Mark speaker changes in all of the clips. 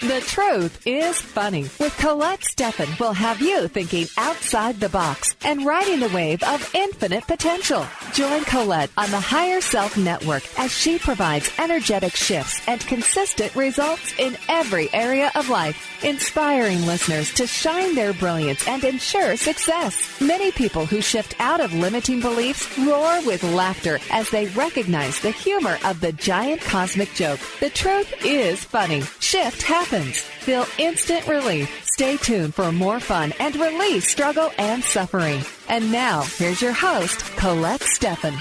Speaker 1: The truth is funny with Colette Steffen will have you thinking outside the box and riding the wave of infinite potential. Join Colette on the Higher Self Network as she provides energetic shifts and consistent results in every area of life, inspiring listeners to shine their brilliance and ensure success. Many people who shift out of limiting beliefs roar with laughter as they recognize the humor of the giant cosmic joke. The truth is funny. Shift happens. Feel instant relief. Stay tuned for more fun and release struggle and suffering. And now, here's your host, Colette Steffen.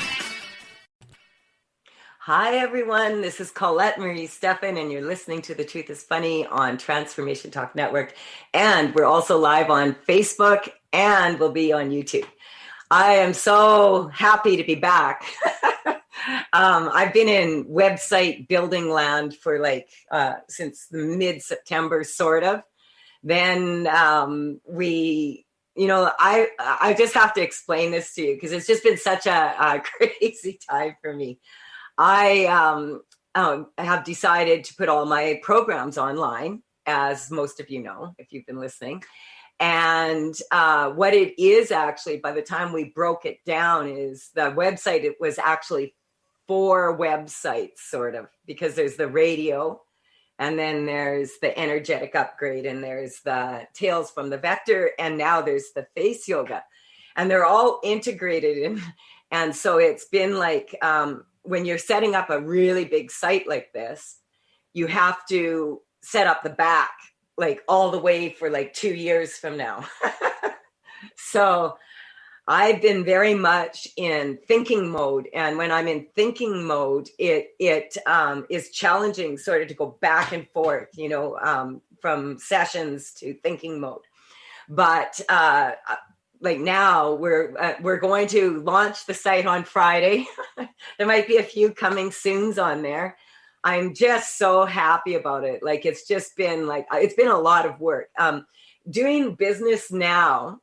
Speaker 2: Hi, everyone. This is Colette Marie Steffen, and you're listening to The Truth is Funny on Transformation Talk Network. And we're also live on Facebook, and we'll be on YouTube. I am so happy to be back. I've been in website building land for since mid-September, sort of. Then I just have to explain this to you because it's just been such a crazy time for me. I have decided to put all my programs online, as most of you know, if you've been listening. And what it is actually, by the time we broke it down, is the website, it was actually 4 websites, sort of, because there's the radio, and then there's the energetic upgrade, and there's the Tales from the Vector, and now there's the face yoga. And they're all integrated in. And so it's been like, when you're setting up a really big site like this, you have to set up the back, like all the way for like 2 years from now. So I've been very much in thinking mode. And when I'm in thinking mode, it is challenging sort of to go back and forth, from sessions to thinking mode. But like now we're going to launch the site on Friday. There might be a few coming soons on there. I'm just so happy about it. Like, it's just been it's been a lot of work. Doing business now,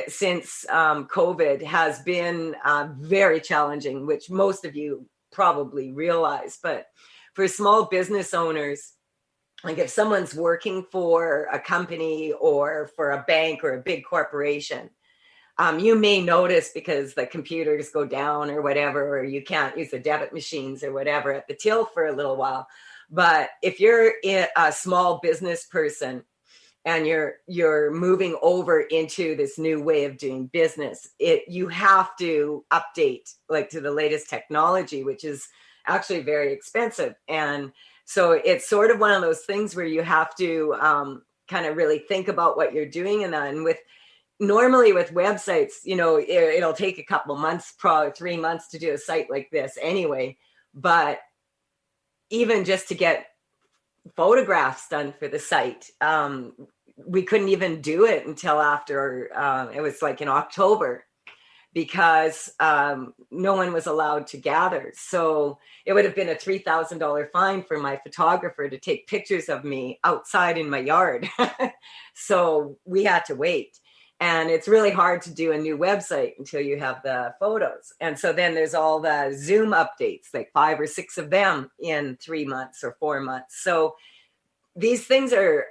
Speaker 2: since COVID has been very challenging, which most of you probably realize. But for small business owners, like if someone's working for a company or for a bank or a big corporation, you may notice because the computers go down or whatever, or you can't use the debit machines or whatever at the till for a little while. But if you're a small business person, and you're moving over into this new way of doing business, you have to update to the latest technology, which is actually very expensive. And so it's sort of one of those things where you have to kind of really think about what you're doing. And normally with websites, it'll take a couple of months, probably 3 months to do a site like this anyway. But even just to get photographs done for the site, we couldn't even do it until after it was like in October, because no one was allowed to gather. So it would have been a $3,000 fine for my photographer to take pictures of me outside in my yard. So we had to wait. And it's really hard to do a new website until you have the photos. And so then there's all the Zoom updates, like 5 or 6 of them in 3 months or 4 months. So these things are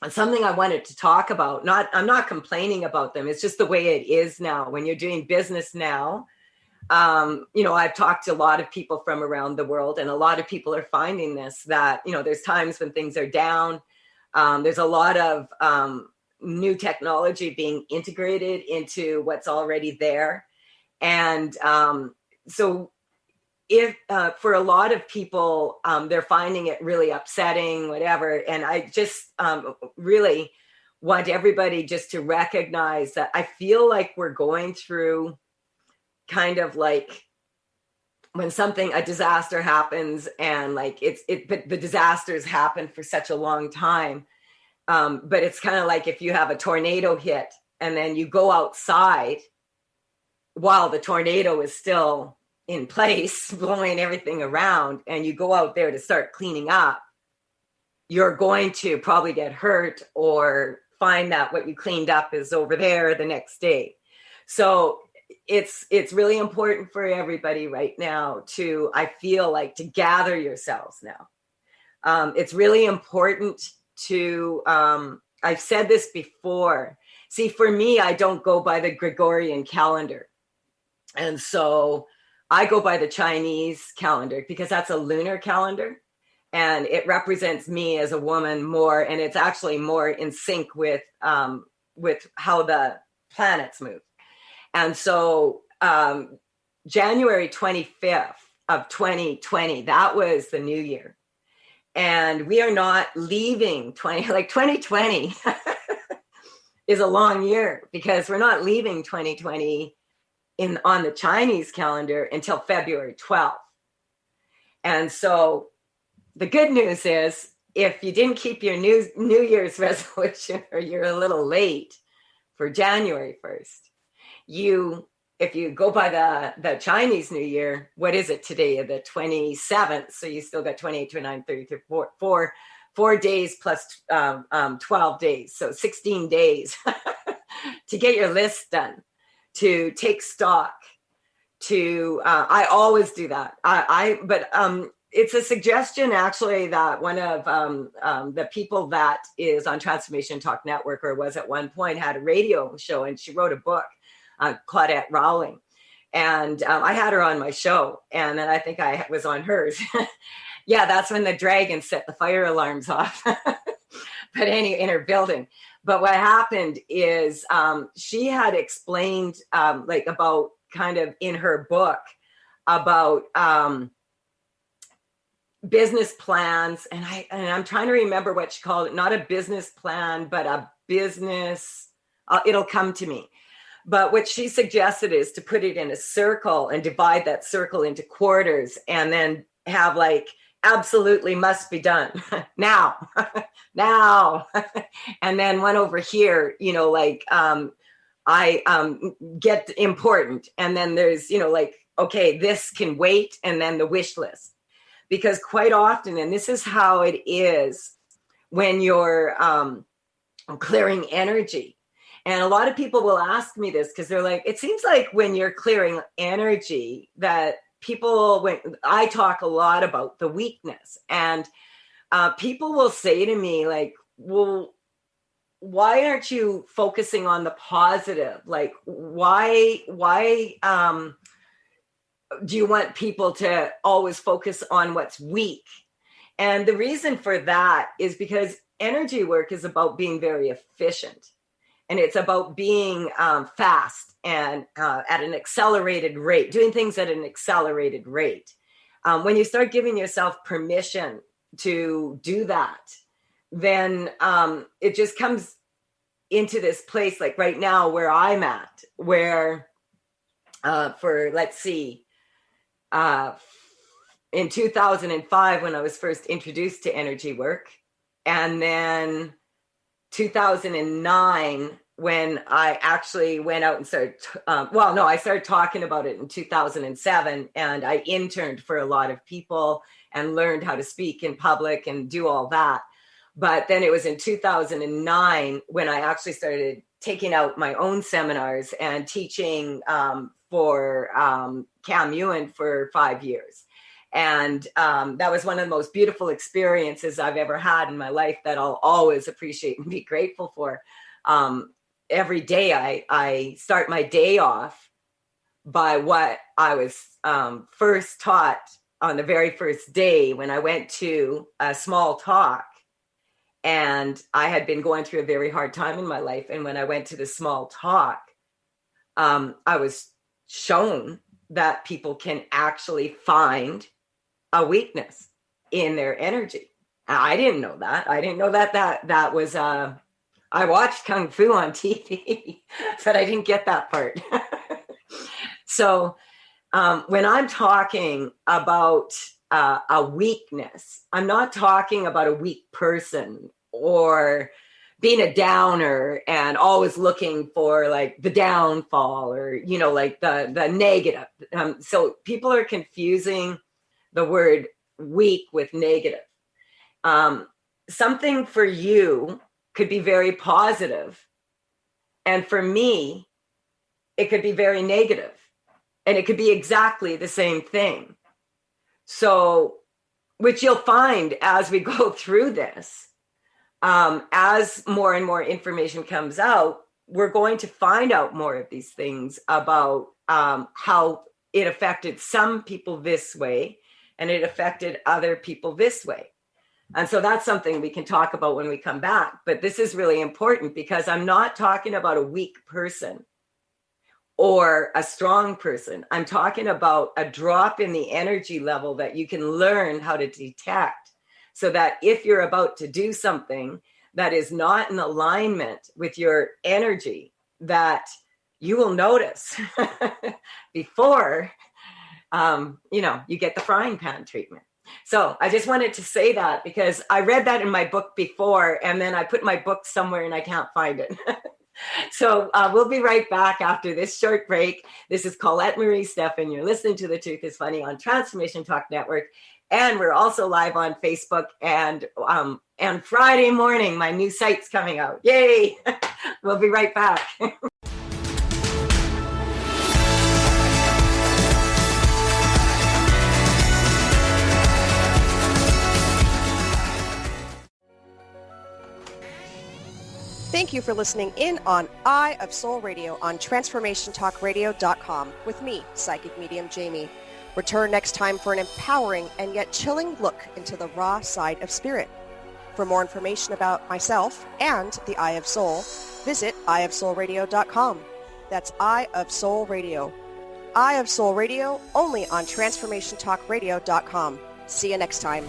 Speaker 2: something I wanted to talk about. I'm not complaining about them. It's just the way it is now. When you're doing business now, I've talked to a lot of people from around the world, and a lot of people are finding this, that, there's times when things are down. There's a lot of new technology being integrated into what's already there. And so if for a lot of people, they're finding it really upsetting, whatever. And I just really want everybody just to recognize that I feel like we're going through kind of like when a disaster happens, and but the disasters happen for such a long time. But it's kind of like if you have a tornado hit and then you go outside while the tornado is still in place, blowing everything around, and you go out there to start cleaning up, you're going to probably get hurt or find that what you cleaned up is over there the next day. So it's really important for everybody right now I feel like to gather yourselves now. It's really important to, I've said this before. See, for me, I don't go by the Gregorian calendar. And so I go by the Chinese calendar because that's a lunar calendar. And it represents me as a woman more, and it's actually more in sync with how the planets move. And so January 25th of 2020, that was the new year. And we are not leaving 2020 is a long year because we're not leaving 2020 on the Chinese calendar until February 12th. And so the good news is if you didn't keep your New Year's resolution or you're a little late for January 1st, if you go by the Chinese New Year, what is it today? The 27th. So you still got 28, 29, 30, 34, 4 days plus 12 days. So 16 days to get your list done, to take stock, I always do that. But it's a suggestion actually that one of the people that is on Transformation Talk Network, or was at one point, had a radio show, and she wrote a book, Colette Rowling. And I had her on my show, and then I think I was on hers. Yeah, that's when the dragon set the fire alarms off. But anyway, in her building. But what happened is she had explained about kind of in her book about business plans, and I'm trying to remember what she called it. Not a business plan, but a business. It'll come to me. But what she suggested is to put it in a circle and divide that circle into quarters, and then have absolutely must be done now, now, and then one over here, I get important, and then there's okay, this can wait, and then the wish list. Because quite often, and this is how it is when you're clearing energy. And a lot of people will ask me this because they're like, it seems like when you're clearing energy that when I talk a lot about the weakness, and people will say to me well, why aren't you focusing on the positive? Why do you want people to always focus on what's weak? And the reason for that is because energy work is about being very efficient. And it's about being fast and at an accelerated rate, doing things at an accelerated rate. When you start giving yourself permission to do that, then it just comes into this place like right now where I'm at, where let's see, in 2005, when I was first introduced to energy work, and then 2009, when I actually went out and started, I started talking about it in 2007, and I interned for a lot of people and learned how to speak in public and do all that. But then it was in 2009 when I actually started taking out my own seminars and teaching for Cam Ewan for 5 years. And that was one of the most beautiful experiences I've ever had in my life that I'll always appreciate and be grateful for. Every day I start my day off by what I was first taught on the very first day when I went to a small talk. And I had been going through a very hard time in my life. And when I went to the small talk, I was shown that people can actually find a weakness in their energy. I didn't know that. I didn't know that was, I watched Kung Fu on TV, but I didn't get that part. So when I'm talking about a weakness, I'm not talking about a weak person or being a downer and always looking for the downfall or, the negative. So people are confusing the word weak with negative. Something for you could be very positive, and for me, it could be very negative, and it could be exactly the same thing. So which you'll find as we go through this, as more and more information comes out, we're going to find out more of these things about how it affected some people this way and it affected other people this way. And so that's something we can talk about when we come back. But this is really important because I'm not talking about a weak person or a strong person. I'm talking about a drop in the energy level that you can learn how to detect, so that if you're about to do something that is not in alignment with your energy, that you will notice before, you get the frying pan treatment. So I just wanted to say that because I read that in my book before, and then I put my book somewhere and I can't find it. So we'll be right back after this short break. This is Colette Marie Steffen. You're listening to The Truth is Funny on Transformation Talk Network. And we're also live on Facebook. And Friday morning, my new site's coming out. Yay! We'll be right back.
Speaker 3: Thank you for listening in on Eye of Soul Radio on TransformationTalkRadio.com with me, Psychic Medium Jamie. Return next time for an empowering and yet chilling look into the raw side of spirit. For more information about myself and the Eye of Soul, visit eyeofsoulradio.com. That's Eye of Soul Radio. Eye of Soul Radio only on TransformationTalkRadio.com. See you next time.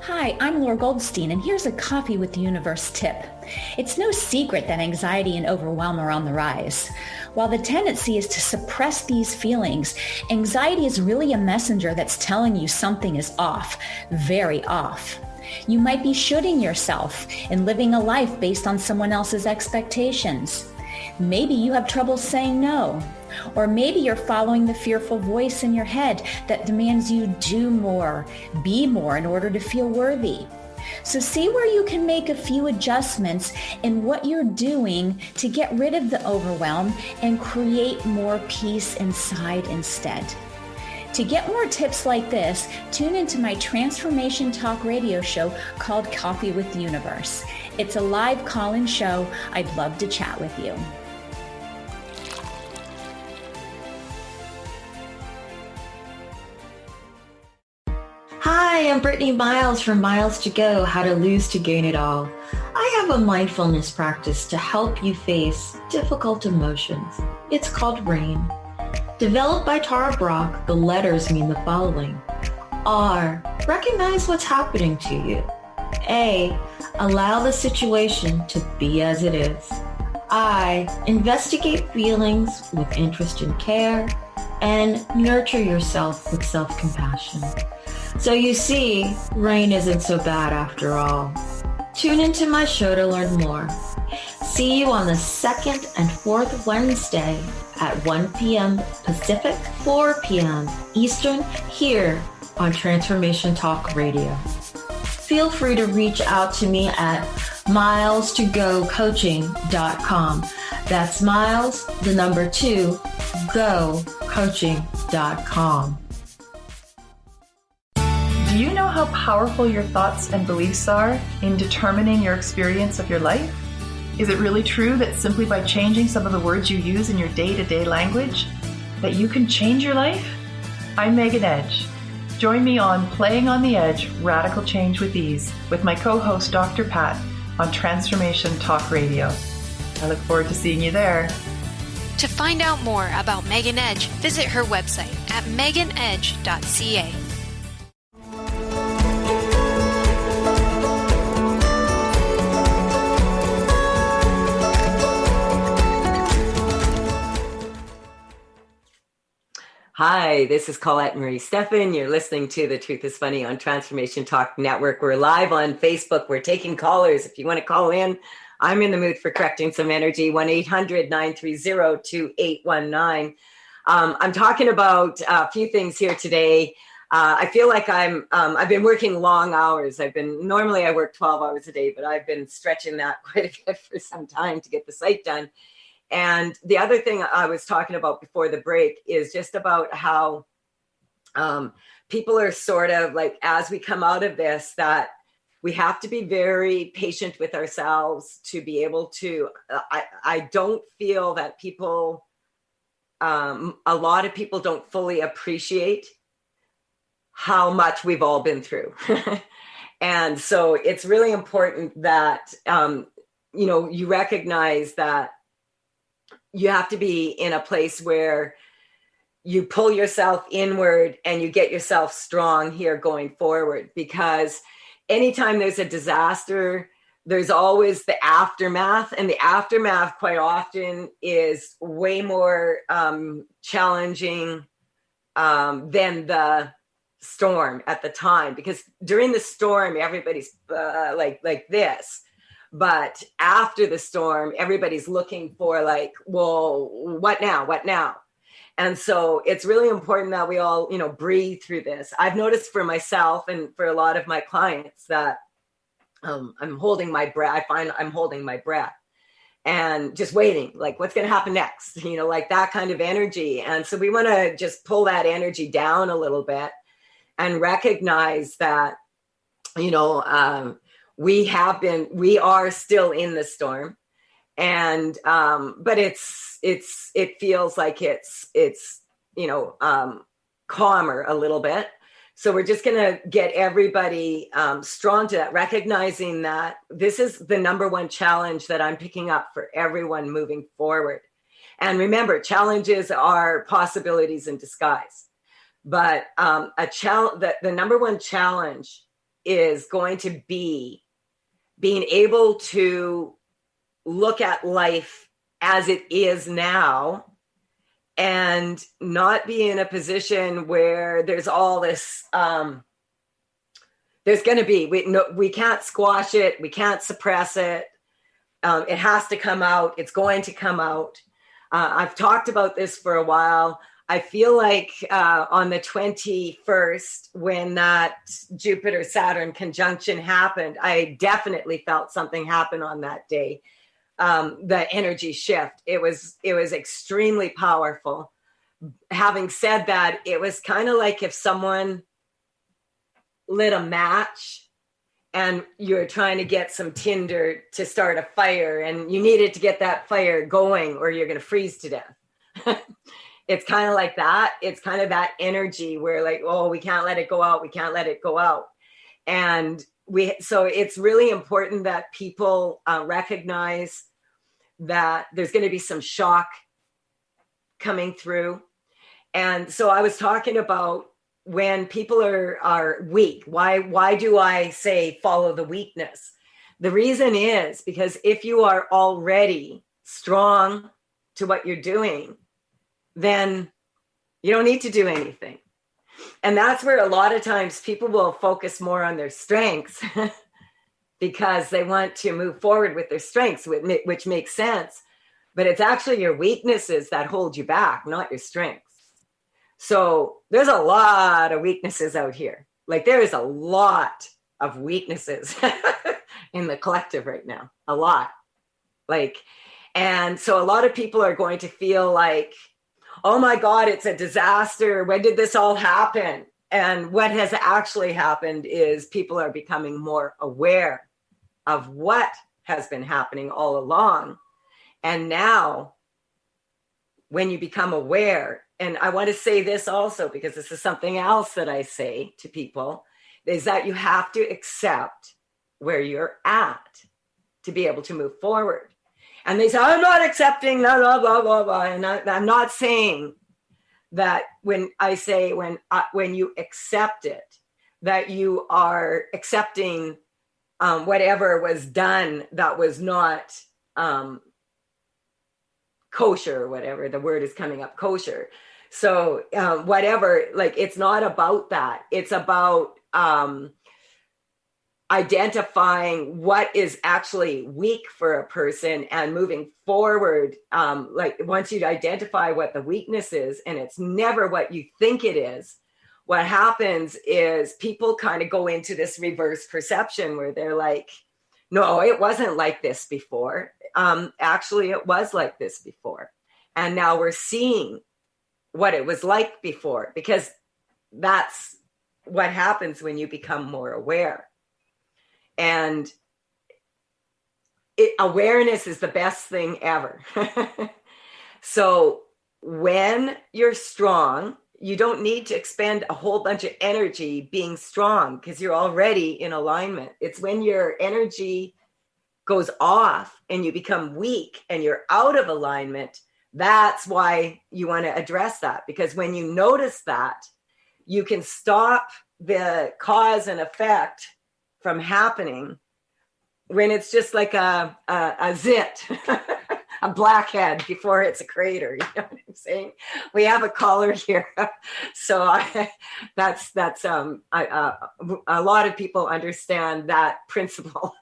Speaker 4: Hi, I'm Laura Goldstein, and here's a Coffee with the Universe tip. It's no secret that anxiety and overwhelm are on the rise. While the tendency is to suppress these feelings, anxiety is really a messenger that's telling you something is off, very off. You might be shooting yourself and living a life based on someone else's expectations. Maybe you have trouble saying no. Or maybe you're following the fearful voice in your head that demands you do more, be more in order to feel worthy. So see where you can make a few adjustments in what you're doing to get rid of the overwhelm and create more peace inside instead. To get more tips like this, tune into my Transformation Talk radio show called Coffee with the Universe. It's a live call-in show. I'd love to chat with you.
Speaker 5: Hi, I'm Brittany Miles from Miles to Go, How to Lose to Gain It All. I have a mindfulness practice to help you face difficult emotions. It's called RAIN. Developed by Tara Brach, the letters mean the following. R, recognize what's happening to you. A, allow the situation to be as it is. I, investigate feelings with interest and care, and nurture yourself with self-compassion. So you see, rain isn't so bad after all. Tune into my show to learn more. See you on the second and fourth Wednesday at 1 p.m. Pacific, 4 p.m. Eastern, here on Transformation Talk Radio. Feel free to reach out to me at miles2gocoaching.com. That's miles, the number 2, go coaching.com.
Speaker 6: Do you know how powerful your thoughts and beliefs are in determining your experience of your life? Is it really true that simply by changing some of the words you use in your day-to-day language, that you can change your life? I'm Megan Edge. Join me on Playing on the Edge, Radical Change with Ease, with my co-host Dr. Pat on Transformation Talk Radio. I look forward to seeing you there.
Speaker 7: To find out more about Megan Edge, visit her website at meganedge.ca.
Speaker 2: Hi, this is Colette Marie Steffen. You're listening to The Truth is Funny on Transformation Talk Network. We're live on Facebook. We're taking callers. If you want to call in, I'm in the mood for correcting some energy. 1-800-930-2819. I'm talking about a few things here today. I feel like I've been working long hours. Normally I work 12 hours a day, but I've been stretching that quite a bit for some time to get the site done. And the other thing I was talking about before the break is just about how people are sort of like, as we come out of this, that we have to be very patient with ourselves to be able to, I don't feel that people, a lot of people don't fully appreciate how much we've all been through. And so it's really important that, you recognize that you have to be in a place where you pull yourself inward and you get yourself strong here going forward, because anytime there's a disaster, there's always the aftermath, and the aftermath quite often is way more challenging than the storm at the time, because during the storm, everybody's like this. But after the storm, everybody's looking for like, well, what now? What now? And so it's really important that we all, breathe through this. I've noticed for myself and for a lot of my clients that I'm holding my breath. I find I'm holding my breath and just waiting, like what's going to happen next, like that kind of energy. And so we want to just pull that energy down a little bit and recognize that, we are still in the storm. And, but it feels like it's calmer a little bit. So we're just going to get everybody strong to that, recognizing that this is the number one challenge that I'm picking up for everyone moving forward. And remember, challenges are possibilities in disguise. But the number one challenge is going to be being able to look at life as it is now and not be in a position where there's all this, there's going to be, we can't squash it. We can't suppress it. It has to come out. It's going to come out. I've talked about this for a while. I feel like on the 21st, when that Jupiter-Saturn conjunction happened, I definitely felt something happen on that day. The energy shift. It was extremely powerful. Having said that, it was kind of like if someone lit a match and you're trying to get some tinder to start a fire, and you needed to get that fire going or you're going to freeze to death. It's kind of like that. It's kind of that energy where like, oh, we can't let it go out. We can't let it go out. And so it's really important that people recognize that there's going to be some shock coming through. And so I was talking about when people are weak. Why do I say follow the weakness? The reason is because if you are already strong to what you're doing, then you don't need to do anything. And that's where a lot of times people will focus more on their strengths because they want to move forward with their strengths, which makes sense. But it's actually your weaknesses that hold you back, not your strengths. So there's a lot of weaknesses out here. Like there is a lot of weaknesses in the collective right now, a lot. And so a lot of people are going to feel like, oh my God, it's a disaster. When did this all happen? And what has actually happened is people are becoming more aware of what has been happening all along. And now when you become aware, and I want to say this also, because this is something else that I say to people, is that you have to accept where you're at to be able to move forward. And they say, I'm not accepting, blah, blah, blah, blah, blah. And I'm not saying that when I say when you accept it, that you are accepting whatever was done that was not kosher, or whatever the word is coming up, kosher. So whatever, like, it's not about that. It's about identifying what is actually weak for a person and moving forward. Like once you identify what the weakness is, and it's never what you think it is, what happens is people kind of go into this reverse perception where they're like, no, it wasn't like this before. actually it was like this before. And now we're seeing what it was like before, because that's what happens when you become more aware. And awareness is the best thing ever. So when you're strong, you don't need to expend a whole bunch of energy being strong, because you're already in alignment. It's when your energy goes off and you become weak and you're out of alignment. That's why you want to address that, because when you notice that, you can stop the cause and effect from happening when it's just like a zit, a blackhead before it's a crater. You know what I'm saying? We have a caller here. So a lot of people understand that principle.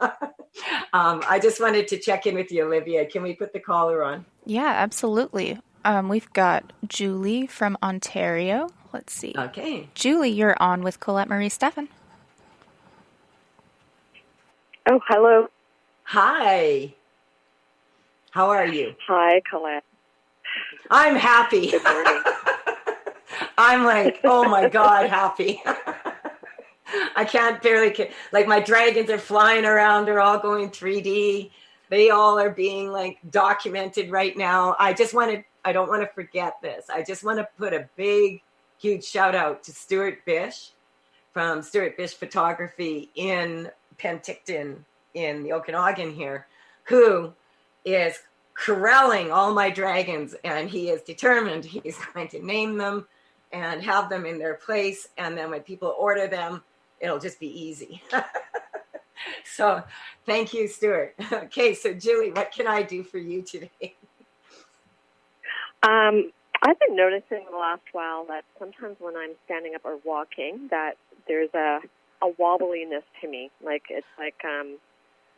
Speaker 2: I just wanted to check in with you, Olivia. Can we put the caller on?
Speaker 8: Yeah, absolutely. We've got Julie from Ontario. Let's see.
Speaker 2: Okay.
Speaker 8: Julie, you're on with Colette Marie Steffen.
Speaker 9: Oh, hello.
Speaker 2: Hi. How are you?
Speaker 9: Hi, Colette.
Speaker 2: I'm happy.
Speaker 9: Good morning.
Speaker 2: I'm like, oh my God, happy. I can't barely, like my dragons are flying around. They're all going 3D. They all are being like documented right now. I don't want to forget this. I just want to put a big, huge shout out to Stuart Bish from Stuart Bish Photography in Penticton in the Okanagan here, who is corralling all my dragons, and he is determined he's going to name them and have them in their place. And then when people order them, it'll just be easy. So thank you, Stuart. Okay, so Julie, what can I do for you today?
Speaker 9: I've been noticing the last while that sometimes when I'm standing up or walking, that there's a wobbliness to me. Like it's like I'm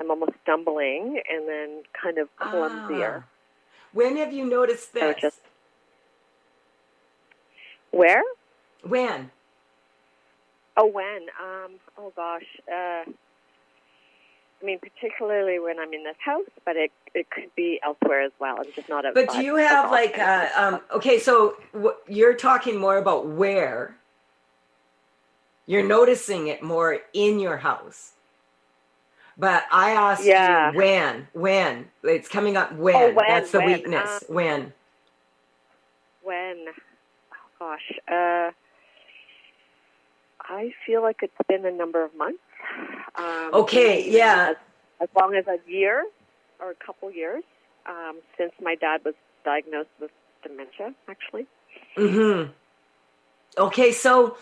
Speaker 9: almost stumbling and then kind of clumsier.
Speaker 2: When have you noticed this?
Speaker 9: So where?
Speaker 2: When?
Speaker 9: Oh, when? Oh gosh. I mean, particularly when I'm in this house, but it could be elsewhere as well. I'm just not outside.
Speaker 2: But do you have like, okay, so you're talking more about where you're noticing it more in your house. But I asked you when it's coming up, when.
Speaker 9: Oh, when
Speaker 2: that's the weakness. When?
Speaker 9: Oh gosh. I feel like it's been a number of months.
Speaker 2: Okay, yeah.
Speaker 9: As long as a year or a couple years since my dad was diagnosed with dementia, actually.
Speaker 2: Mm-hmm. Okay, so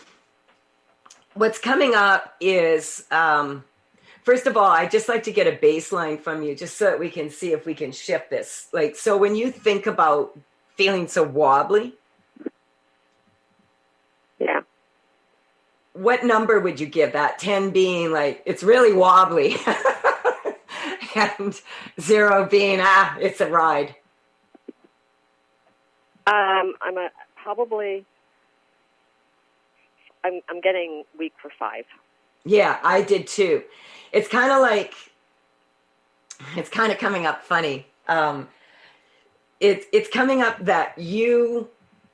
Speaker 2: what's coming up is, first of all, I'd just like to get a baseline from you just so that we can see if we can shift this. Like, so when you think about feeling so wobbly,
Speaker 9: yeah.
Speaker 2: What number would you give that? 10 being like, it's really wobbly. And 0 being, it's a ride.
Speaker 9: I'm getting weak for 5.
Speaker 2: Yeah, I did too. It's kind of like, it's kind of coming up funny. It's coming up that you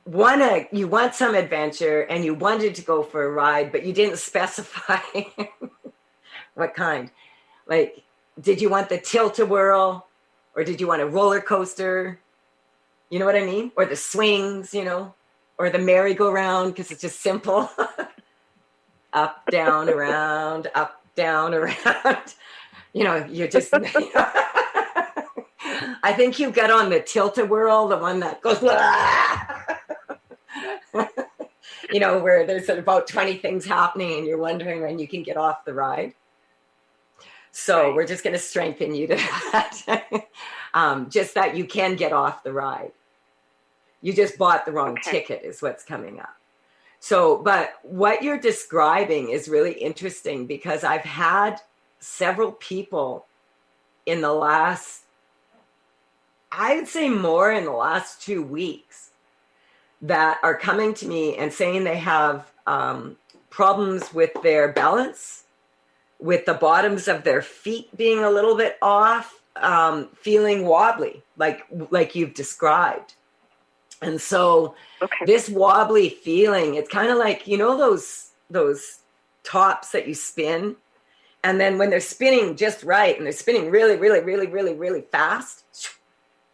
Speaker 2: want some adventure and you wanted to go for a ride, but you didn't specify what kind. Like, did you want the tilt-a-whirl, or did you want a roller coaster? You know what I mean? Or the swings, or the merry-go-round, because it's just simple. Up, down, around, up, down, around. You're just... I think you got on the tilt-a-whirl, the one that goes... where there's about 20 things happening and you're wondering when you can get off the ride. So We're just going to strengthen you to that. Just that you can get off the ride. You just bought the wrong ticket is what's coming up. So, but what you're describing is really interesting, because I've had several people in the last, I would say more in the last 2 weeks, that are coming to me and saying they have problems with their balance, with the bottoms of their feet being a little bit off, feeling wobbly, like you've described. And so this wobbly feeling, it's kind of like, you know, those tops that you spin, and then when they're spinning just right and they're spinning really, really, really, really, really fast,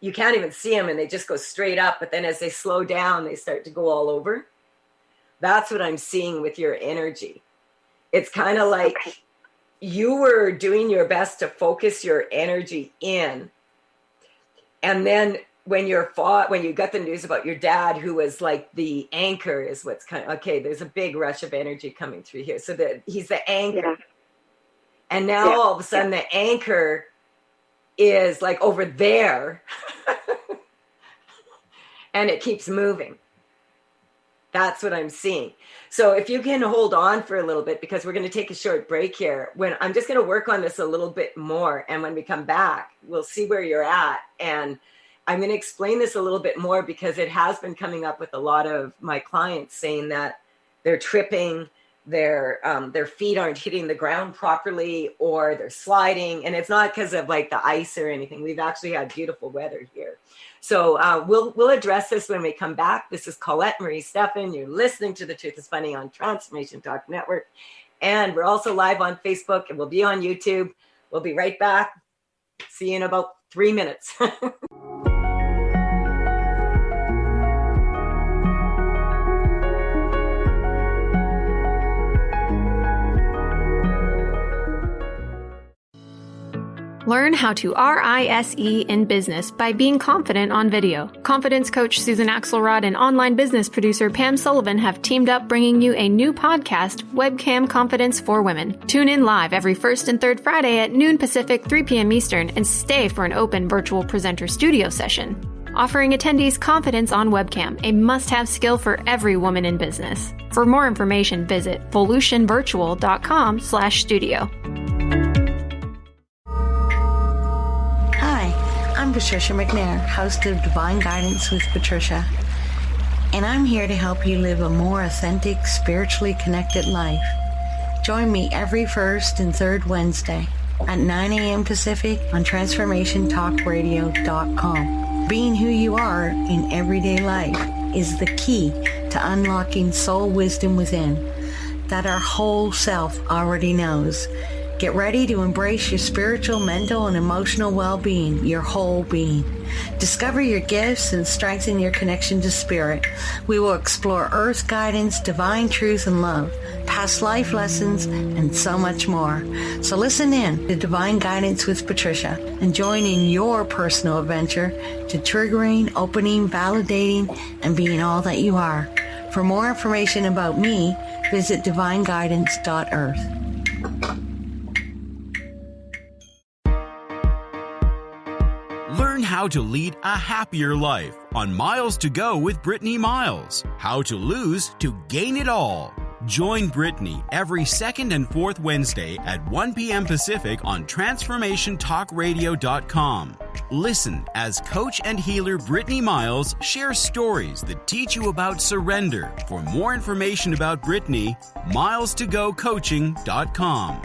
Speaker 2: you can't even see them and they just go straight up. But then as they slow down, they start to go all over. That's what I'm seeing with your energy. It's kind of like you were doing your best to focus your energy in. And then when you got the news about your dad, who was like the anchor, is what's kind of, there's a big rush of energy coming through here. So that he's the anchor. Yeah. And now all of a sudden the anchor is like over there and it keeps moving. That's what I'm seeing. So if you can hold on for a little bit, because we're going to take a short break here, when I'm just going to work on this a little bit more. And when we come back, we'll see where you're at. And I'm going to explain this a little bit more because it has been coming up with a lot of my clients saying that they're tripping, their feet aren't hitting the ground properly, or they're sliding. And it's not because of like the ice or anything. We've actually had beautiful weather here. So we'll address this when we come back. This is Colette Marie Stephan. You're listening to The Truth is Funny on Transformation Talk Network. And we're also live on Facebook, and we'll be on YouTube. We'll be right back. See you in about 3 minutes.
Speaker 7: Learn how to RISE in business by being confident on video. Confidence coach Susan Axelrod and online business producer Pam Sullivan have teamed up bringing you a new podcast, Webcam Confidence for Women. Tune in live every first and third Friday at noon Pacific, 3 p.m. Eastern, and stay for an open virtual presenter studio session. Offering attendees confidence on webcam, a must-have skill for every woman in business. For more information, visit volutionvirtual.com/studio.
Speaker 10: I'm Patricia McNair, host of Divine Guidance with Patricia, and I'm here to help you live a more authentic, spiritually connected life. Join me every first and third Wednesday at 9 a.m. Pacific on TransformationTalkRadio.com. Being who you are in everyday life is the key to unlocking soul wisdom within that our whole self already knows. Get ready to embrace your spiritual, mental, and emotional well-being, your whole being. Discover your gifts and strengthen your connection to spirit. We will explore earth guidance, divine truth and love, past life lessons, and so much more. So listen in to Divine Guidance with Patricia and join in your personal adventure to triggering, opening, validating, and being all that you are. For more information about me, visit divineguidance.earth.
Speaker 11: Learn how to lead a happier life on Miles to Go with Brittany Miles. How to lose to gain it all. Join Brittany every second and fourth Wednesday at 1 p.m. Pacific on TransformationTalkRadio.com. Listen as coach and healer Brittany Miles shares stories that teach you about surrender. For more information about Brittany, milestogocoaching.com.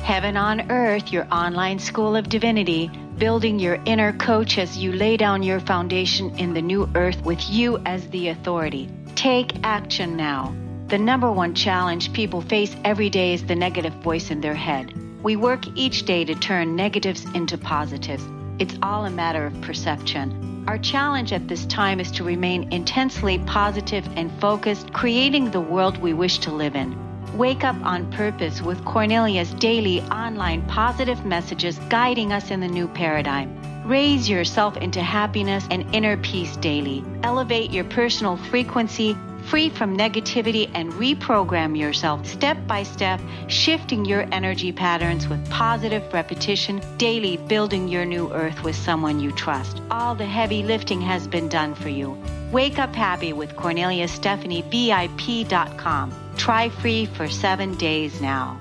Speaker 12: Heaven on Earth, your online school of divinity, building your inner coach as you lay down your foundation in the new earth with you as the authority. Take action now. The number one challenge people face every day is the negative voice in their head. We work each day to turn negatives into positives. It's all a matter of perception. Our challenge at this time is to remain intensely positive and focused, creating the world we wish to live in. Wake up on purpose with Cornelia's daily online positive messages guiding us in the new paradigm. Raise yourself into happiness and inner peace daily. Elevate your personal frequency, free from negativity, and reprogram yourself step by step, shifting your energy patterns with positive repetition, daily building your new earth with someone you trust. All the heavy lifting has been done for you. Wake up happy with Cornelia Stephanie, VIP.com. Try free for 7 days now.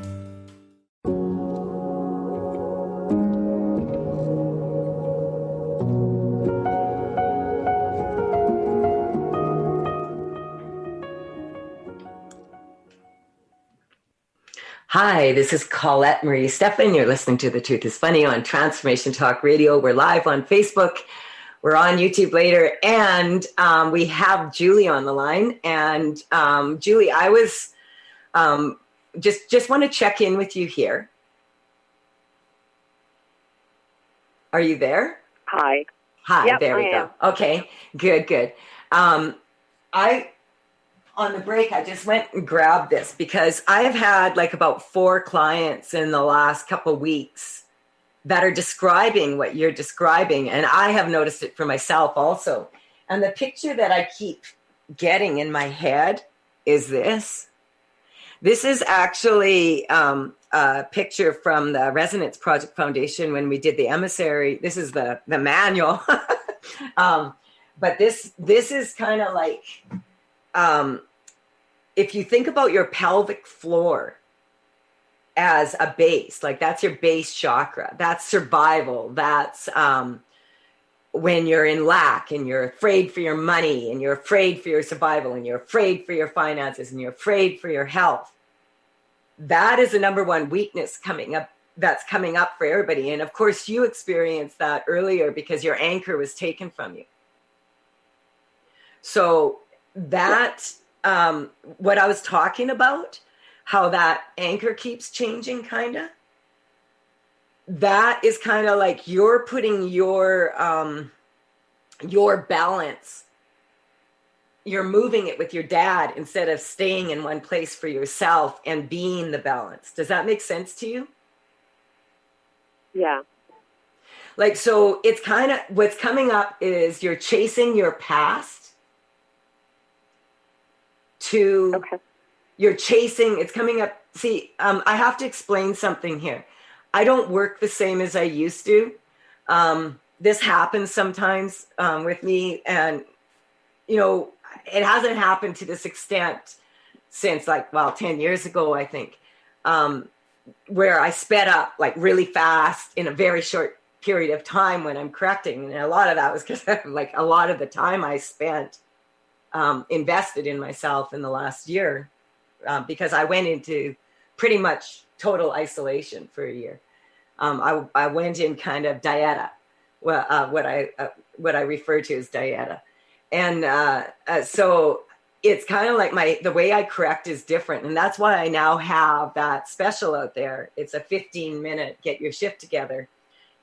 Speaker 2: Hi, this is Colette Marie Stephan. You're listening to The Truth is Funny on Transformation Talk Radio. We're live on Facebook. We're on YouTube later. And we have Julie on the line. And Julie, I was just want to check in with you here. Are you there?
Speaker 9: Hi.
Speaker 2: Hi,
Speaker 9: yep,
Speaker 2: there we
Speaker 9: I
Speaker 2: go.
Speaker 9: am.
Speaker 2: Okay, good. On the break, I just went and grabbed this because I have had like about 4 clients in the last couple of weeks that are describing what you're describing. And I have noticed it for myself also. And the picture that I keep getting in my head is this. This is actually a picture from the Resonance Project Foundation when we did the emissary. This is the manual. But this is kind of like, if you think about your pelvic floor as a base, like that's your base chakra, that's survival. That's when you're in lack and you're afraid for your money and you're afraid for your survival and you're afraid for your finances and you're afraid for your health. That is the number one weakness that's coming up for everybody. And of course you experienced that earlier because your anchor was taken from you. So that, what I was talking about, how that anchor keeps changing kind of, that is kind of like you're putting your balance, you're moving it with your dad instead of staying in one place for yourself and being the balance. Does that make sense to you?
Speaker 9: Yeah.
Speaker 2: Like, so it's kind of, what's coming up is you're chasing your past to, you're chasing, it's coming up. See, I have to explain something here. I don't work the same as I used to. This happens sometimes with me, and, you know, it hasn't happened to this extent since 10 years ago, I think, where I sped up like really fast in a very short period of time when I'm correcting. And a lot of that was because like a lot of the time I spent invested in myself in the last year because I went into pretty much total isolation for a year. I went in kind of dieta, what I refer to as dieta. And so it's kind of like the way I correct is different. And that's why I now have that special out there. It's a 15-minute get your shift together.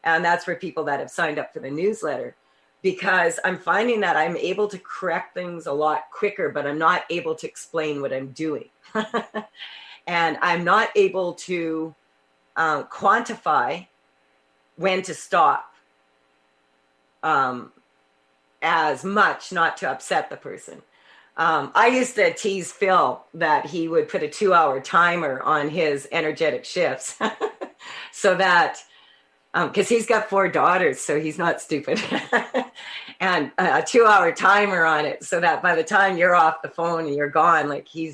Speaker 2: And that's for people that have signed up for the newsletter, because I'm finding that I'm able to correct things a lot quicker, but I'm not able to explain what I'm doing. And I'm not able to quantify when to stop as much, not to upset the person. I used to tease Phil that he would put a 2-hour timer on his energetic shifts so that, because he's got 4 daughters, so he's not stupid. And a 2-hour timer on it so that by the time you're off the phone and you're gone, like he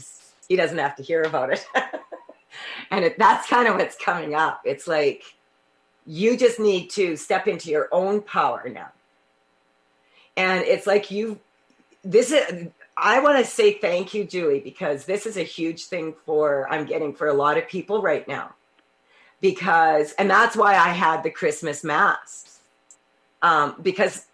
Speaker 2: doesn't have to hear about it. And that's kind of what's coming up. It's like, you just need to step into your own power now. And it's like I want to say thank you, Julie, because this is a huge thing I'm getting for a lot of people right now. And that's why I had the Christmas Mass. Because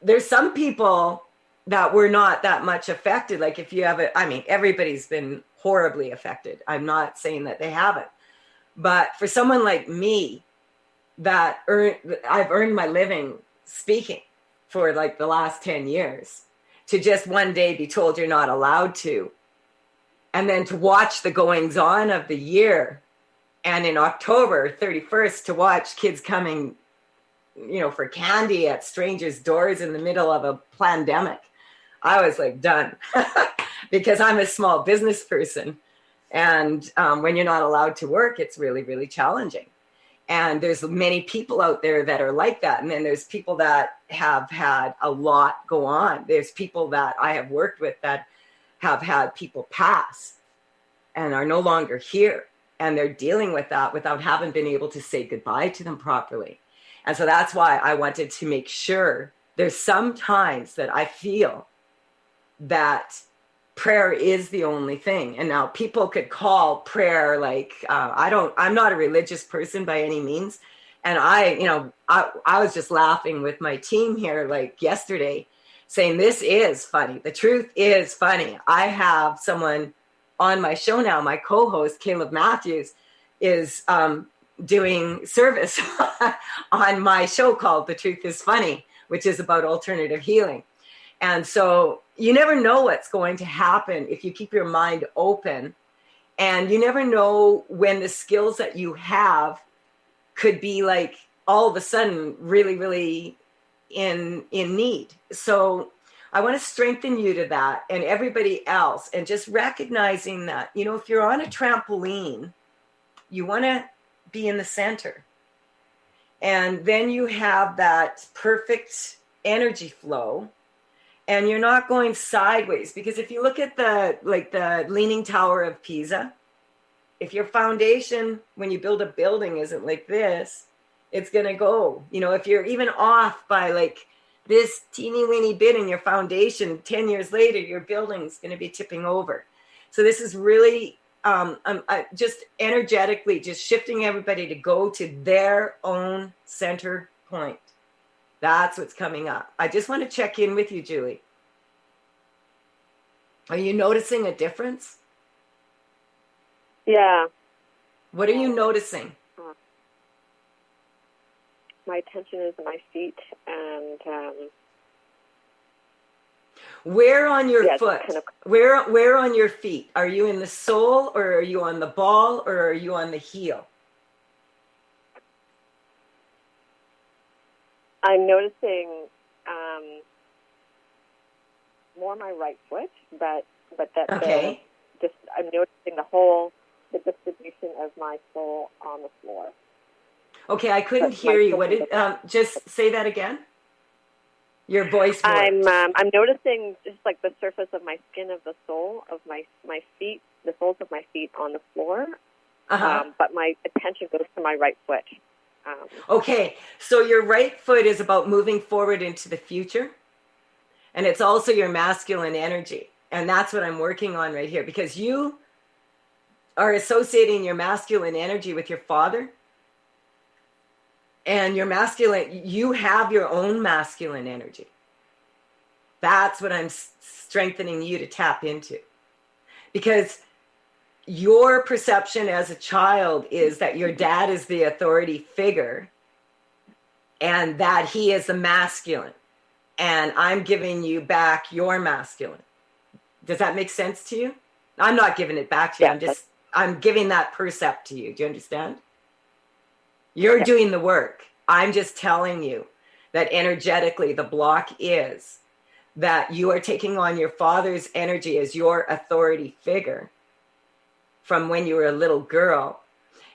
Speaker 2: there's some people that were not that much affected. Like if you have everybody's been horribly affected. I'm not saying that they haven't. But for someone like me, I've earned my living speaking for like the last 10 years, to just one day be told you're not allowed to. And then to watch the goings on of the year. And in October 31st, to watch kids coming, for candy at strangers' doors in the middle of a pandemic. I was like done because I'm a small business person. And when you're not allowed to work, it's really, really challenging. And there's many people out there that are like that. And then there's people that have had a lot go on. There's people that I have worked with that have had people pass and are no longer here. And they're dealing with that without having been able to say goodbye to them properly. And so that's why I wanted to make sure. There's some times that I feel that prayer is the only thing. And now people could call prayer like, I'm not a religious person by any means. And I was just laughing with my team here like yesterday saying, this is funny. The truth is funny. I have someone on my show now, my co-host, Caleb Matthews, is doing service on my show called The Truth is Funny, which is about alternative healing. And so you never know what's going to happen if you keep your mind open. And you never know when the skills that you have could be like all of a sudden really, really in need. So I want to strengthen you to that and everybody else, and just recognizing that, if you're on a trampoline, you want to be in the center. And then you have that perfect energy flow, and you're not going sideways. Because if you look at the Leaning Tower of Pisa, if your foundation, when you build a building, isn't like this, it's going to go. If you're even off by like this teeny weeny bit in your foundation, 10 years later, your building's going to be tipping over. So this is really just energetically just shifting everybody to go to their own center point. That's what's coming up. I just want to check in with you, Julie. Are you noticing a difference?
Speaker 9: Yeah.
Speaker 2: What are you noticing?
Speaker 9: My attention is on my feet, and
Speaker 2: where on your foot? Where on your feet? Are you in the sole, or are you on the ball, or are you on the heel?
Speaker 9: I'm noticing more my right foot, but that
Speaker 2: okay.
Speaker 9: I'm noticing the distribution of my sole on the floor.
Speaker 2: Okay, I couldn't hear you. What did just say that again? Your voice worked.
Speaker 9: I'm noticing just like the surface of my skin of the sole of my feet, the soles of my feet on the floor. But my attention goes to my right foot.
Speaker 2: Okay, so your right foot is about moving forward into the future, and it's also your masculine energy, and that's what I'm working on right here, because you are associating your masculine energy with your father, and your masculine, you have your own masculine energy. That's what I'm strengthening you to tap into, because your perception as a child is that your dad is the authority figure and that he is the masculine, and I'm giving you back your masculine. Does that make sense to you? I'm not giving it back to you.
Speaker 9: Yeah,
Speaker 2: I'm giving that percept to you. Do you understand? You're doing the work. I'm just telling you that energetically the block is that you are taking on your father's energy as your authority figure from when you were a little girl.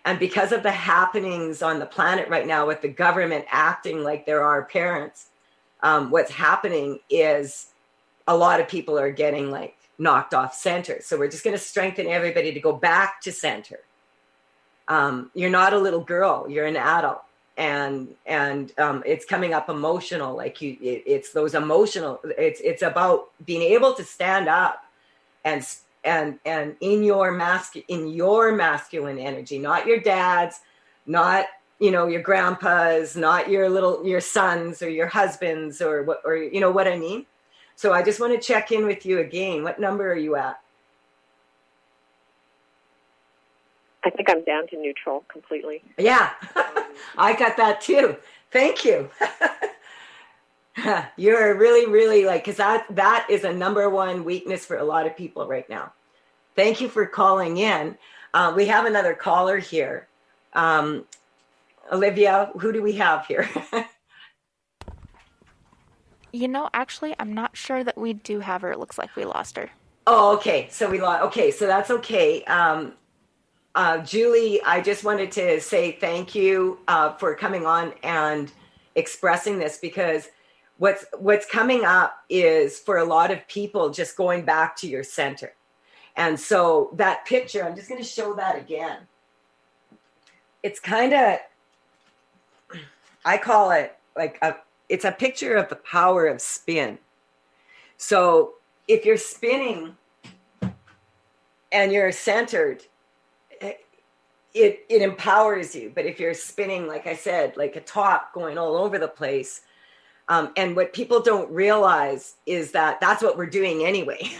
Speaker 2: And because of the happenings on the planet right now with the government acting like they're our parents, what's happening is a lot of people are getting like knocked off center. So we're just going to strengthen everybody to go back to center. You're not a little girl, you're an adult. And it's coming up emotional, like it's those emotional, it's about being able to stand up and in your masculine energy, not your dad's, not your grandpa's, not your sons or your husbands or what I mean. So I just want to check in with you again. What number are you at?
Speaker 9: I think I'm down to neutral completely.
Speaker 2: Yeah, I got that too. Thank you. You're really, really because that is a number one weakness for a lot of people right now. Thank you for calling in. We have another caller here. Olivia, who do we have here?
Speaker 8: Actually, I'm not sure that we do have her. It looks like we lost her.
Speaker 2: Oh, okay. So we lost. Okay, so that's okay. Julie, I just wanted to say thank you for coming on and expressing this, because what's coming up is for a lot of people just going back to your center. And so that picture, I'm just going to show that again. It's kind of, I call it it's a picture of the power of spin. So if you're spinning and you're centered, it empowers you. But if you're spinning, like I said, like a top going all over the place, and what people don't realize is that that's what we're doing anyway.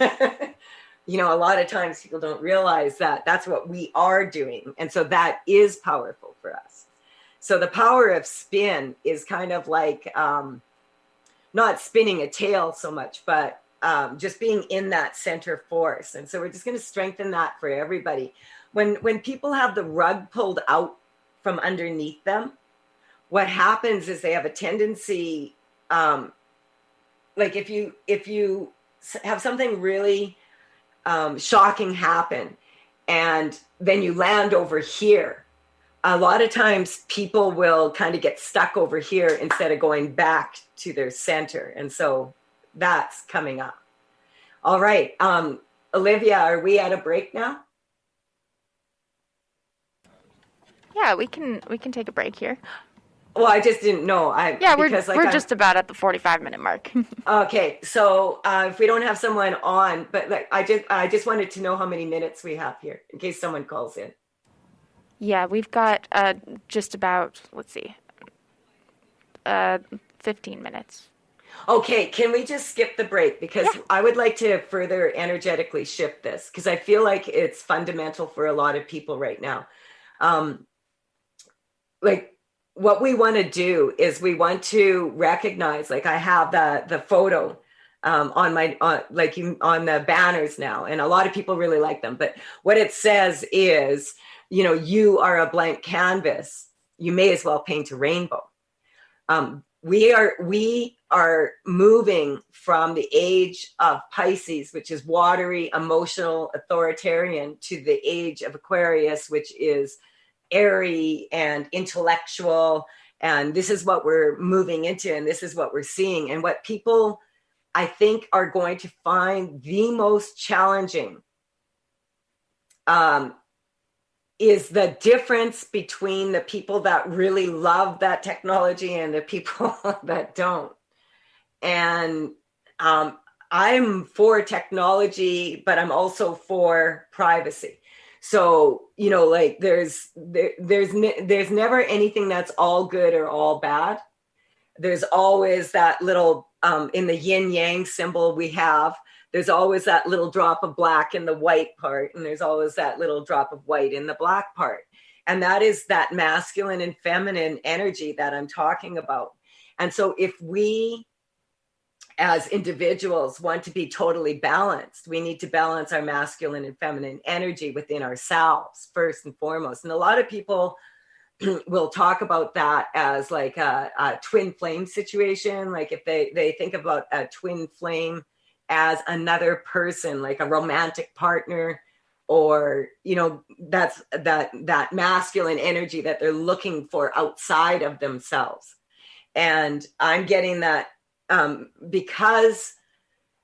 Speaker 2: You know, a lot of times people don't realize that that's what we are doing. And so that is powerful for us. So the power of spin is kind of like not spinning a tail so much, but just being in that center force. And so we're just going to strengthen that for everybody. When people have the rug pulled out from underneath them, what happens is they have a tendency, like if you have something really shocking happen and then you land over here, a lot of times people will kind of get stuck over here instead of going back to their center. And so that's coming up. All right. Olivia, are we at a break now?
Speaker 8: Yeah, we can take a break here.
Speaker 2: Well, I just didn't know.
Speaker 8: We're just about at the 45-minute mark.
Speaker 2: Okay, so if we don't have someone on, but like I just wanted to know how many minutes we have here in case someone calls in.
Speaker 8: Yeah, we've got just about 15 minutes.
Speaker 2: Okay, can we just skip the break? Because I would like to further energetically shift this because I feel like it's fundamental for a lot of people right now. Like what we want to do is we want to recognize, like I have the photo on the banners now, and a lot of people really like them. But what it says is, you know, you are a blank canvas. You may as well paint a rainbow. We are moving from the age of Pisces, which is watery, emotional, authoritarian, to the age of Aquarius, which is airy and intellectual. And this is what we're moving into, and this is what we're seeing. And what people, I think, are going to find the most challenging is the difference between the people that really love that technology and the people that don't. And I'm for technology, but I'm also for privacy. So, you know, like there's never anything that's all good or all bad. There's always that little, in the yin yang symbol we have, there's always that little drop of black in the white part. And there's always that little drop of white in the black part. And that is that masculine and feminine energy that I'm talking about. And so if we, as individuals, want to be totally balanced, we need to balance our masculine and feminine energy within ourselves first and foremost. And a lot of people will talk about that as like a twin flame situation. Like if they think about a twin flame as another person, like a romantic partner, or, you know, that's that masculine energy that they're looking for outside of themselves. And I'm getting that because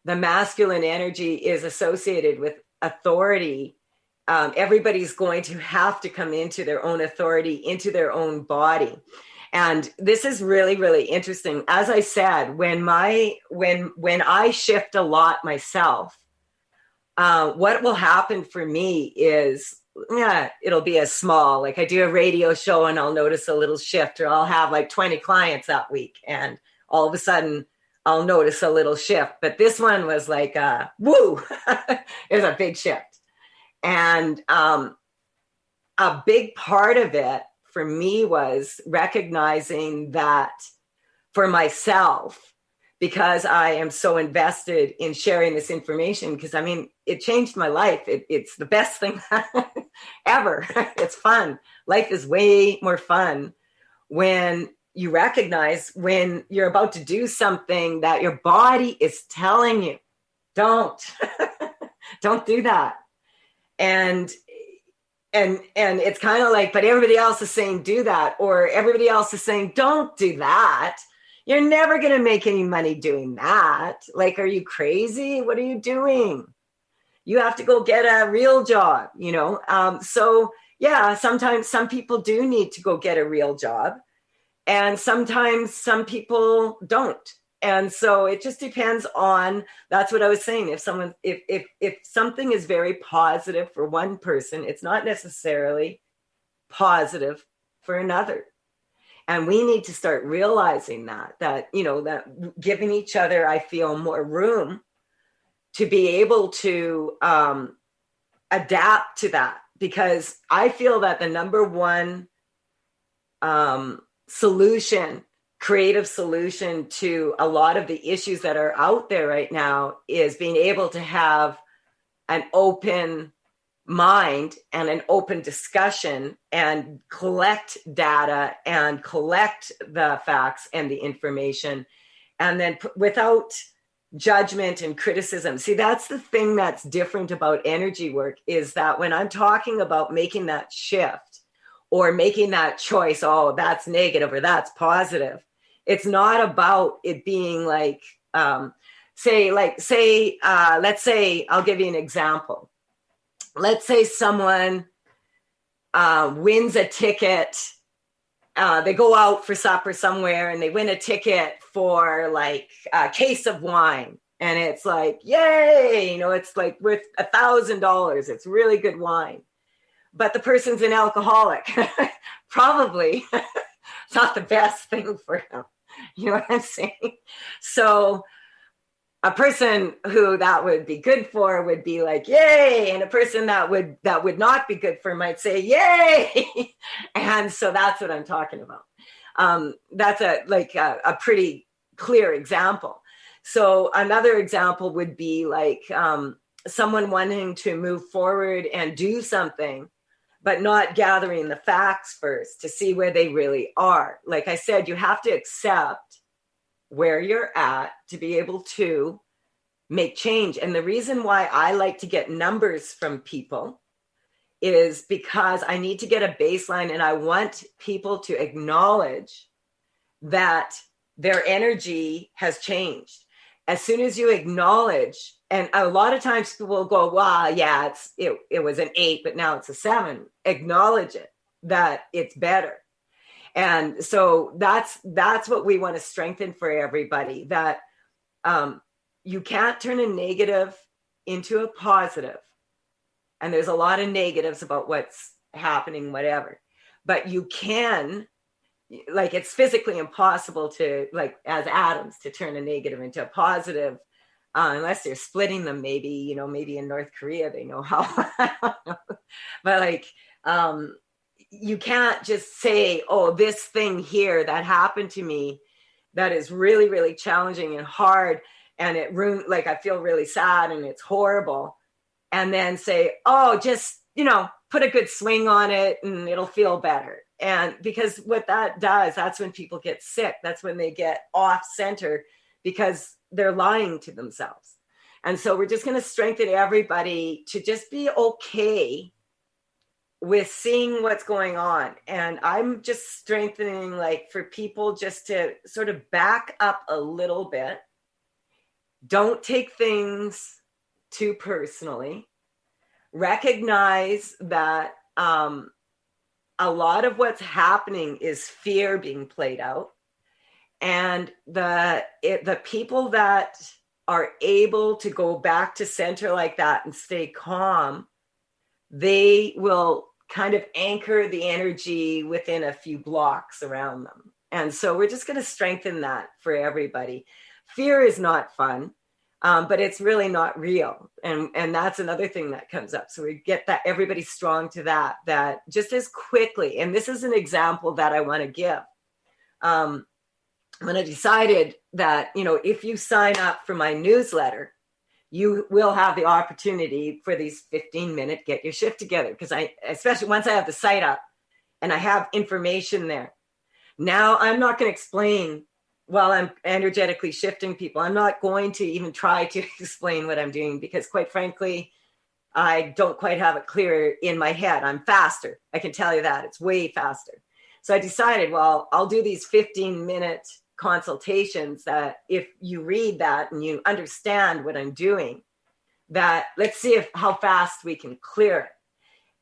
Speaker 2: the masculine energy is associated with authority, everybody's going to have to come into their own authority, into their own body. And this is really, really interesting. As I said, when I shift a lot myself, what will happen for me is, it'll be a small, like I do a radio show and I'll notice a little shift, or I'll have like 20 clients that week and all of a sudden I'll notice a little shift. But this one was like, woo, it was a big shift. And a big part of it for me was recognizing that for myself, because I am so invested in sharing this information, because I mean, it changed my life. It's the best thing ever. It's fun. Life is way more fun when you recognize when you're about to do something that your body is telling you, don't do that. And it's kind of like, but everybody else is saying do that, or everybody else is saying don't do that. You're never going to make any money doing that. Like, are you crazy? What are you doing? You have to go get a real job, you know? So yeah, sometimes some people do need to go get a real job, and sometimes some people don't. And so it just depends on, that's what I was saying. If something is very positive for one person, it's not necessarily positive for another. And we need to start realizing that giving each other, I feel, more room to be able to adapt to that, because I feel that the number one creative solution to a lot of the issues that are out there right now is being able to have an open mind and an open discussion and collect data and collect the facts and the information, and then without judgment and criticism. See, that's the thing that's different about energy work, is that when I'm talking about making that shift or making that choice, oh, that's negative or that's positive, it's not about it being like, let's say, I'll give you an example. Let's say someone wins a ticket. They go out for supper somewhere and they win a ticket for like a case of wine. And it's like, yay, it's like worth $1,000. It's really good wine. But the person's an alcoholic. Probably it's not the best thing for him. You know what I'm saying? So a person who that would be good for would be like, yay. And a person that would not be good for might say, yay. And so that's what I'm talking about. That's a pretty clear example. So another example would be like someone wanting to move forward and do something, but not gathering the facts first to see where they really are. Like I said, you have to accept where you're at to be able to make change. And the reason why I like to get numbers from people is because I need to get a baseline, and I want people to acknowledge that their energy has changed. As soon as you acknowledge, and a lot of times people will go, wow, yeah, it was an 8, but now it's a 7. Acknowledge it, that it's better. And so that's what we want to strengthen for everybody, that you can't turn a negative into a positive. And there's a lot of negatives about what's happening, whatever. But you can, like, it's physically impossible to, like, as atoms, to turn a negative into a positive, unless they're splitting them, maybe in North Korea, they know how. But like, you can't just say, oh, this thing here that happened to me that is really, really challenging and hard, and it ruined, like, I feel really sad and it's horrible. And then say, oh, just, put a good swing on it and it'll feel better. And because what that does, that's when people get sick. That's when they get off center, because they're lying to themselves. And so we're just going to strengthen everybody to just be okay with seeing what's going on. And I'm just strengthening, like, for people just to sort of back up a little bit. Don't take things too personally. Recognize that a lot of what's happening is fear being played out. And the people that are able to go back to center like that and stay calm, they will kind of anchor the energy within a few blocks around them. And so we're just going to strengthen that for everybody. Fear is not fun, but it's really not real. And that's another thing that comes up. So we get that everybody strong to that just as quickly. And this is an example that I want to give. When I decided that, if you sign up for my newsletter, you will have the opportunity for these 15-minute get your shift together. Because especially once I have the site up and I have information there. Now I'm not going to explain while I'm energetically shifting people. I'm not going to even try to explain what I'm doing, because quite frankly, I don't quite have it clear in my head. I'm faster. I can tell you that. It's way faster. So I decided, well, I'll do these 15-minute consultations that if you read that and you understand what I'm doing, that let's see how fast we can clear it.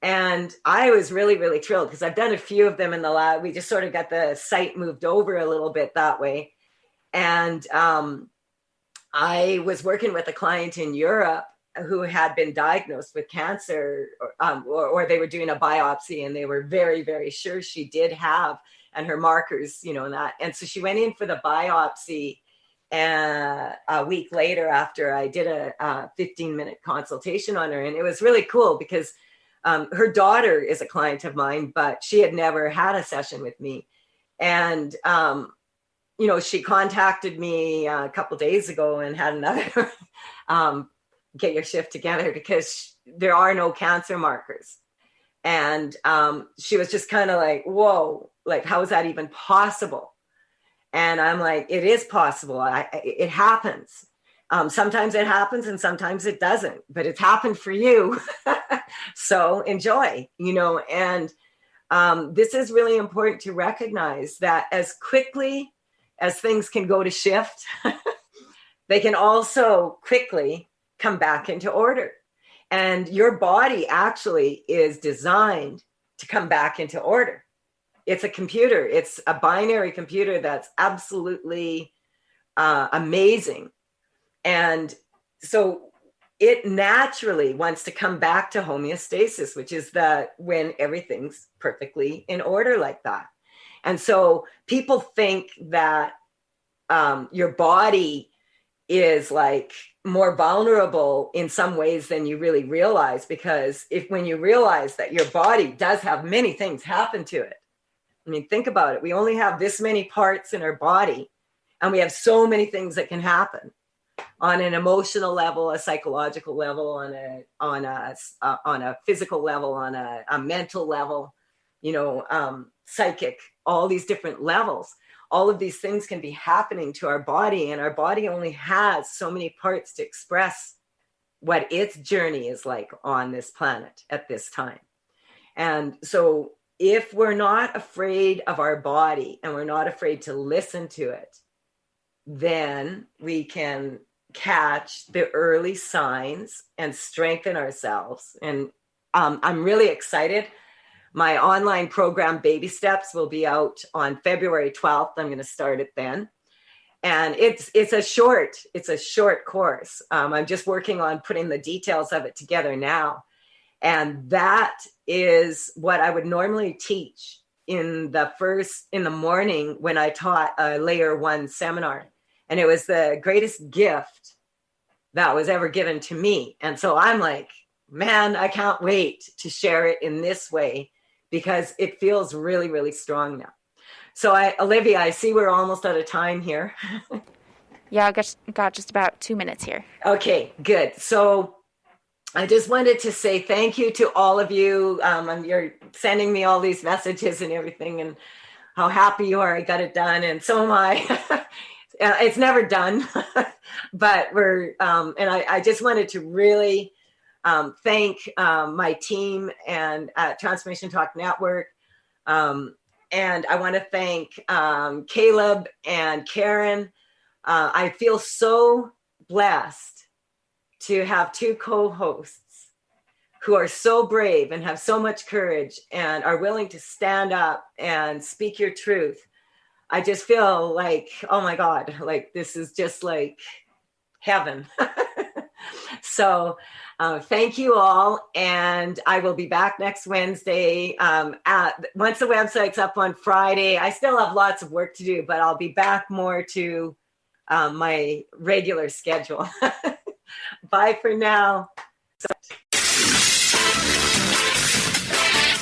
Speaker 2: And I was really, really thrilled, because I've done a few of them in the lab. We just sort of got the site moved over a little bit that way. And I was working with a client in Europe who had been diagnosed with cancer, or they were doing a biopsy, and they were very, very sure she did have, and her markers, and that. And so she went in for the biopsy a week later after I did a 15-minute consultation on her. And it was really cool because her daughter is a client of mine, but she had never had a session with me. And, she contacted me a couple days ago and had another get your shift together because there are no cancer markers. And she was just kind of like, whoa, like, how is that even possible? And I'm like, it is possible. It happens. Sometimes it happens and sometimes it doesn't, but it's happened for you. So enjoy, and this is really important to recognize that as quickly as things can go to shift, they can also quickly come back into order. And your body actually is designed to come back into order. It's a computer. It's a binary computer that's absolutely amazing. And so it naturally wants to come back to homeostasis, which is when everything's perfectly in order like that. And so people think that your body is like more vulnerable in some ways than you really realize, because when you realize that your body does have many things happen to it. I mean, think about it. We only have this many parts in our body, and we have so many things that can happen on an emotional level, a psychological level, on a physical level, on a mental level, psychic, all these different levels. All of these things can be happening to our body, and our body only has so many parts to express what its journey is like on this planet at this time. And so if we're not afraid of our body and we're not afraid to listen to it, then we can catch the early signs and strengthen ourselves. And I'm really excited. My online program, Baby Steps, will be out on February 12th. I'm going to start it then. And it's a short course. I'm just working on putting the details of it together now. And that is what I would normally teach in the morning when I taught a Layer 1 seminar. And it was the greatest gift that was ever given to me. And so I'm like, man, I can't wait to share it in this way, because it feels really, really strong now. So Olivia, I see we're almost out of time here.
Speaker 8: Yeah, I got just about 2 minutes here.
Speaker 2: Okay, good. So I just wanted to say thank you to all of you. You're sending me all these messages and everything, and how happy you are I got it done. And so am I. It's never done, but and I just wanted to really thank my team and Transformation Talk Network. And I want to thank Caleb and Karen. I feel so blessed to have two co-hosts who are so brave and have so much courage and are willing to stand up and speak your truth. I just feel like, oh my God, like this is just like heaven. So thank you all. And I will be back next Wednesday. Once the website's up on Friday, I still have lots of work to do, but I'll be back more to my regular schedule. Bye for now.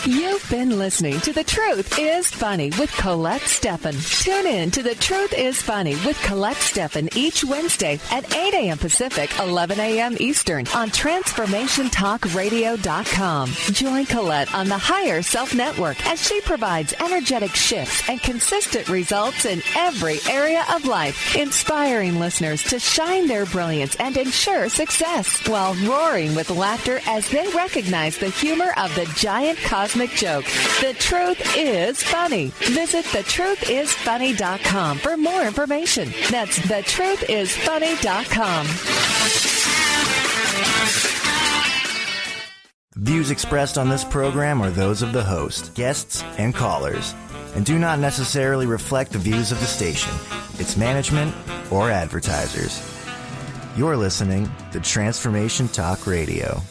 Speaker 1: You've been listening to The Truth is Funny with Colette Steffen. Tune in to The Truth is Funny with Colette Steffen each Wednesday at 8 a.m. Pacific, 11 a.m. Eastern on TransformationTalkRadio.com. Join Colette on the Higher Self Network as she provides energetic shifts and consistent results in every area of life, inspiring listeners to shine their brilliance and ensure success while roaring with laughter as they recognize the humor of the giant cosmic joke. The Truth is Funny. Visit thetruthisfunny.com for more information. That's thetruthisfunny.com.
Speaker 13: Views expressed on this program are those of the host, guests, and callers. and do not necessarily reflect the views of the station, its management, or advertisers. You're listening to Transformation Talk Radio.